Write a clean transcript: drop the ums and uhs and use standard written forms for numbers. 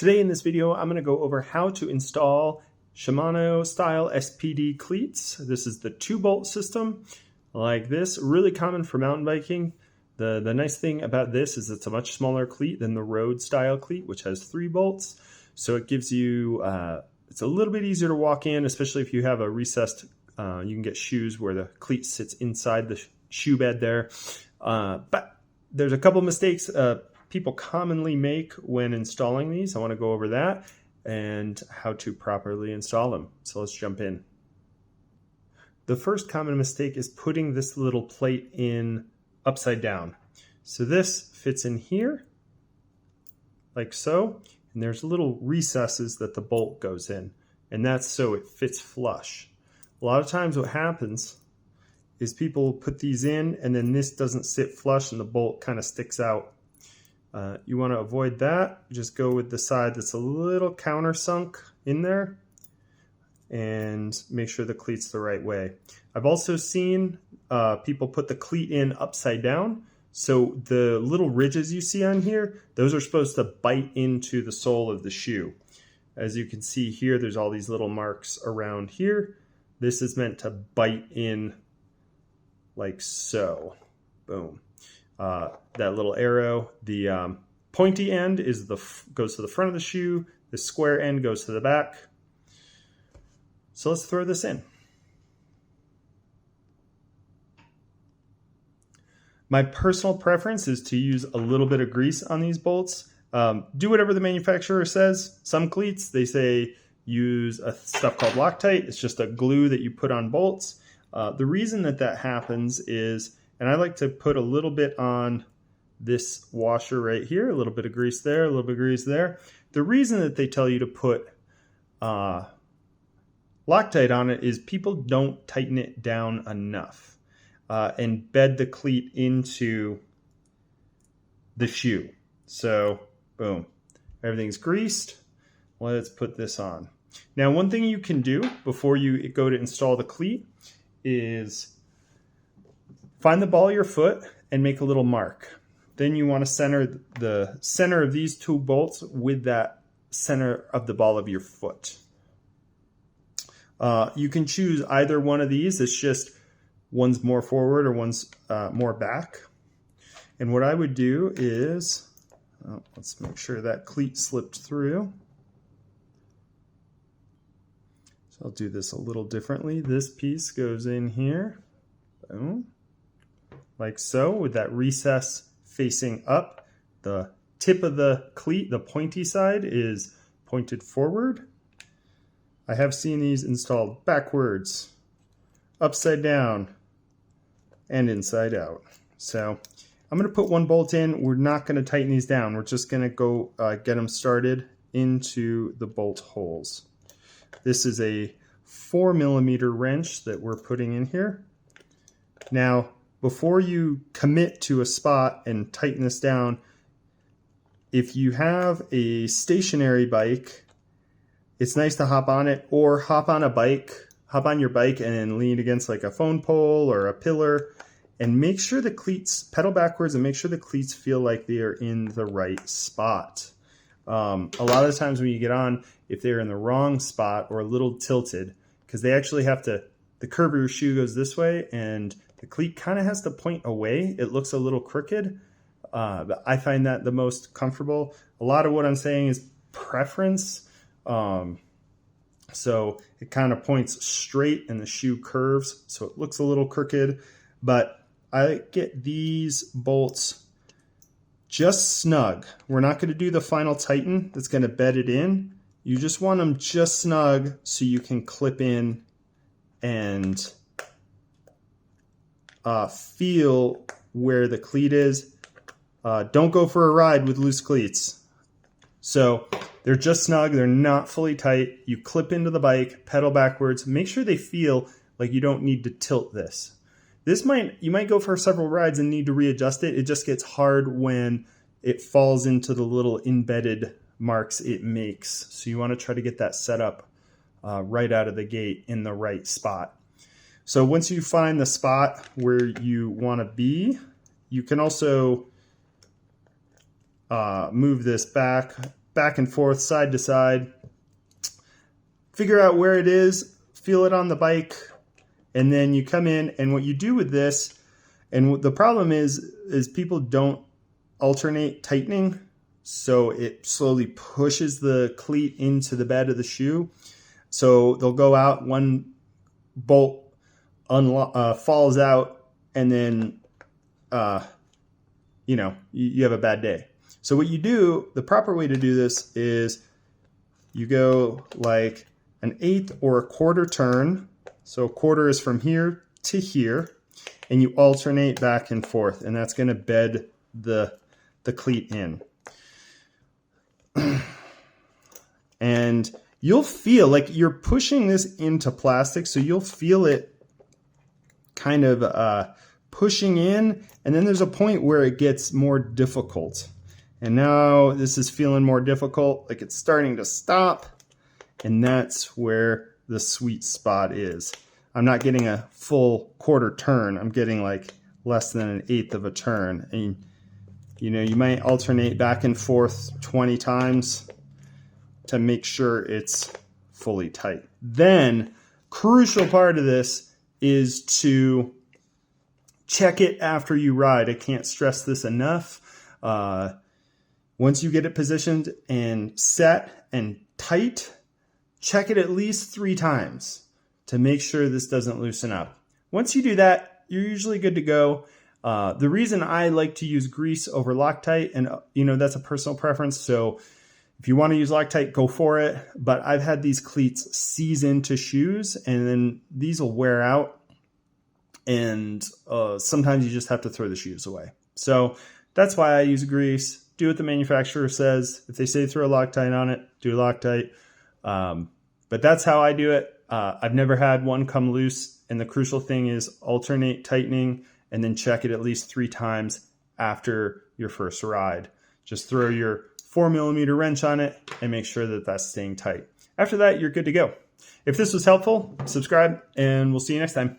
Today in this video, I'm going to go over how to install Shimano style SPD cleats. This is the 2-bolt system like this, really common for mountain biking. The nice thing about this is it's a much smaller cleat than the road style cleat, which has 3 bolts. So it gives you, it's a little bit easier to walk in, especially if you have a recessed, you can get shoes where the cleat sits inside the shoe bed there. But there's a couple mistakes people commonly make when installing these. I want to go over that and how to properly install them. So let's jump in. The first common mistake is putting this little plate in upside down. So this fits in here like so, and there's little recesses that the bolt goes in, and that's so it fits flush. A lot of times what happens is people put these in and then this doesn't sit flush and the bolt kind of sticks out. You want to avoid that. Just go with the side that's a little countersunk in there and make sure the cleat's the right way. I've also seen people put the cleat in upside down. So the little ridges you see on here, those are supposed to bite into the sole of the shoe. As you can see here, there's all these little marks around here. This is meant to bite in like so. Boom. That little arrow, the pointy end is goes to the front of the shoe. The square end goes to the back. So let's throw this in. My personal preference is to use a little bit of grease on these bolts. Do whatever the manufacturer says. Some cleats, they say use a stuff called Loctite. It's just a glue that you put on bolts. The reason that happens is, and I like to put a little bit on this washer right here, a little bit of grease there, a little bit of grease there. The reason that they tell you to put Loctite on it is people don't tighten it down enough and bed the cleat into the shoe. So boom, everything's greased. Let's put this on. Now, one thing you can do before you go to install the cleat is find the ball of your foot and make a little mark. Then you want to center the center of these 2 bolts with that center of the ball of your foot. You can choose either one of these. It's just one's more forward or one's more back. And what I would do is, let's make sure that cleat slipped through. So I'll do this a little differently. This piece goes in here. Boom. Like so, with that recess facing up. The tip of the cleat, the pointy side, is pointed forward. I have seen these installed backwards, upside down, and inside out. So I'm going to put 1 bolt in. We're not going to tighten these down. We're just going to go get them started into the bolt holes. This is a 4mm wrench that we're putting in here. Now, before you commit to a spot and tighten this down, if you have a stationary bike, it's nice to hop on it or hop on your bike and lean against like a phone pole or a pillar and make sure the cleats, pedal backwards and make sure the cleats feel like they are in the right spot. A lot of the times when you get on, if they're in the wrong spot or a little tilted, because they actually have to, the curve of your shoe goes this way and the cleat kind of has to point away. It looks a little crooked, but I find that the most comfortable. A lot of what I'm saying is preference. So it kind of points straight and the shoe curves, so it looks a little crooked. But I get these bolts just snug. We're not going to do the final tighten that's going to bed it in. You just want them just snug so you can clip in and feel where the cleat is. Don't go for a ride with loose cleats. So they're just snug, they're not fully tight. You clip into the bike, pedal backwards, make sure they feel like you don't need to tilt this. You might go for several rides and need to readjust it. It just gets hard when it falls into the little embedded marks it makes. So you want to try to get that set up right out of the gate in the right spot. So once you find the spot where you want to be, you can also move this back back and forth, side to side. Figure out where it is, feel it on the bike, and then you come in, and what you do with this, and the problem is people don't alternate tightening, so it slowly pushes the cleat into the bed of the shoe. So they'll go out, one bolt falls out, and then you have a bad day. So what you do, the proper way to do this is you go like an 1/8 or a 1/4 turn. So a 1/4 is from here to here, and you alternate back and forth, and that's going to bed the cleat in. And you'll feel like you're pushing this into plastic, so you'll feel it kind of pushing in, and then there's a point where it gets more difficult. And now this is feeling more difficult, like it's starting to stop, and that's where the sweet spot is. I'm not getting a full 1/4 turn. I'm getting like less than an 1/8 of a turn. And you might alternate back and forth 20 times to make sure it's fully tight. Then, crucial part of this is to check it after you ride. I can't stress this enough. Once you get it positioned and set and tight, check it at least 3 times to make sure this doesn't loosen up. Once you do that, you're usually good to go. The reason I like to use grease over Loctite, and that's a personal preference, so if you want to use Loctite, go for it. But I've had these cleats seize into shoes, and then these will wear out, and sometimes you just have to throw the shoes away. So that's why I use grease. Do what the manufacturer says. If they say throw Loctite on it, do Loctite. But that's how I do it. I've never had one come loose, and the crucial thing is alternate tightening and then check it at least 3 times after your first ride. Just throw your 4mm wrench on it and make sure that that's staying tight. After that, you're good to go. If this was helpful, subscribe, and we'll see you next time.